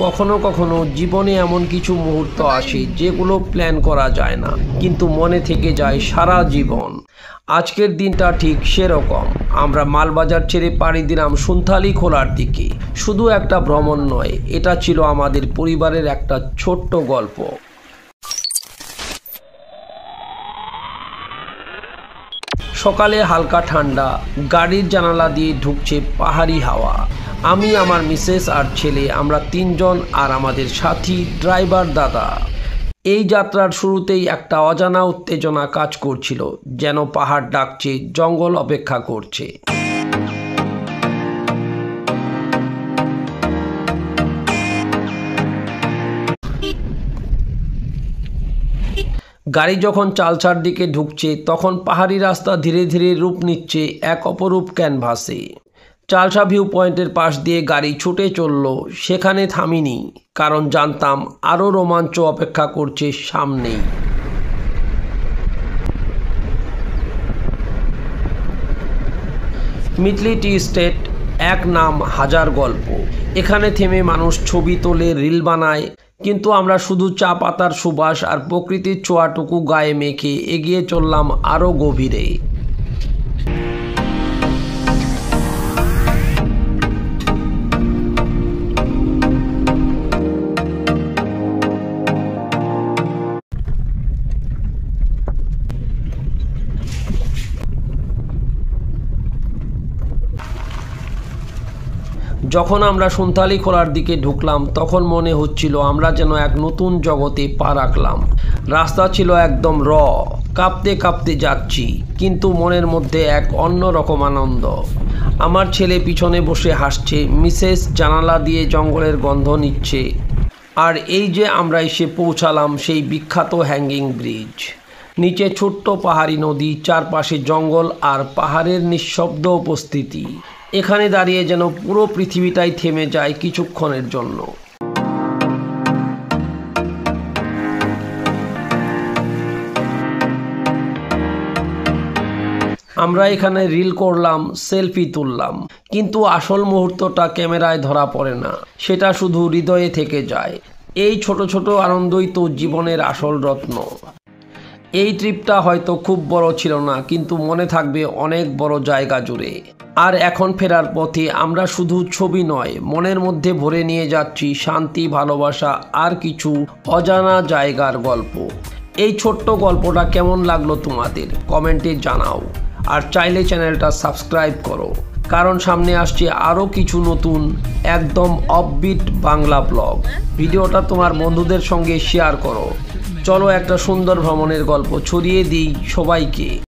কখনো কখনো জীবনে এমন কিছু মুহূর্ত আসে যেগুলো প্ল্যান করা যায় না, কিন্তু মনে থেকে যায় সারা জীবন। আজকের দিনটা ঠিক সেরকম। আমরা মালবাজার ছেড়ে পাড়ি দিলাম সুন্থালি খোলার দিকে। শুধু একটা ভ্রমণ নয়, এটা ছিল আমাদের পরিবারের একটা ছোট্ট গল্প। সকালে হালকা ঠান্ডা, গাড়ির জানালা দিয়ে ঢুকছে পাহাড়ি হাওয়া। আমি, আমার মিসেস আর ছেলে, আমরা তিনজন, আর আমাদের সাথী ড্রাইভার দাদা। এই যাত্রার শুরুতেই একটা অজানা উত্তেজনা কাজ করছিল, যেন পাহাড় ডাকছে, জঙ্গল অপেক্ষা করছে। গাড়ি যখন চালছার দিকে ঢুকছে, তখন পাহাড়ি রাস্তা ধীরে ধীরে রূপ নিচ্ছে এক অপরূপ ক্যানভাসে। চালসা ভিউ পয়েন্টের পাশ দিয়ে গাড়ি ছুটে চলল। সেখানে থামিনি, কারণ জানতাম আরও রোমাঞ্চ অপেক্ষা করছে সামনেই। মিতলি টি স্টেট, এক নাম হাজার গল্প। এখানে থেমে মানুষ ছবি তোলে, রিল বানায়, কিন্তু আমরা শুধু চা পাতার সুবাস আর প্রকৃতির ছোঁয়াটুকু গায়ে মেখে এগিয়ে চললাম আরও গভীরে। যখন আমরা সুন্থালি খোলার দিকে ঢুকলাম, তখন মনে হচ্ছিল আমরা যেন এক নতুন জগতে পা রাখলাম। রাস্তা ছিল একদম কাঁপতে কাঁপতে যাচ্ছি, কিন্তু মনের মধ্যে এক অন্য রকম আনন্দ। আমার ছেলে পিছনে বসে হাসছে, মিসেস জানালা দিয়ে জঙ্গলের গন্ধ নিচ্ছে। আর এই যে আমরা এসে পৌঁছালাম সেই বিখ্যাত হ্যাঙ্গিং ব্রিজ। নিচে ছোট্ট পাহাড়ি নদী, চারপাশে জঙ্গল আর পাহাড়ের নিঃশব্দ উপস্থিতি। এখানে দাঁড়িয়ে যেন পুরো পৃথিবীটাই থেমে যায় কিছুক্ষণের জন্য। আমরা এখানে রিল করলাম, সেলফি তুললাম, কিন্তু আসল মুহূর্তটা ক্যামেরায় ধরা পড়ে না। সেটা শুধু হৃদয়ে থেকে যায়। এই ছোট ছোট আনন্দই তো জীবনের আসল রত্ন। এই ট্রিপটা হয়তো খুব বড় ছিল না, কিন্তু মনে থাকবে অনেক বড় জায়গা জুড়ে। আর এখন ফেরার পথে আমরা শুধু ছবি নয়, মনের মধ্যে ভরে নিয়ে যাচ্ছি শান্তি, ভালোবাসা আর কিছু অজানা জায়গার গল্প। এই ছোট্ট গল্পটা কেমন লাগলো তোমাদের, কমেন্টে জানাও। আর চাইলে চ্যানেলটা সাবস্ক্রাইব করো, কারণ সামনে আসছে আরও কিছু নতুন একদম অফবিট বাংলা ব্লগ। ভিডিওটা তোমার বন্ধুদের সঙ্গে শেয়ার করো। চলো একটা সুন্দর ভ্রমণের গল্প ছড়িয়ে দিই সবাইকে।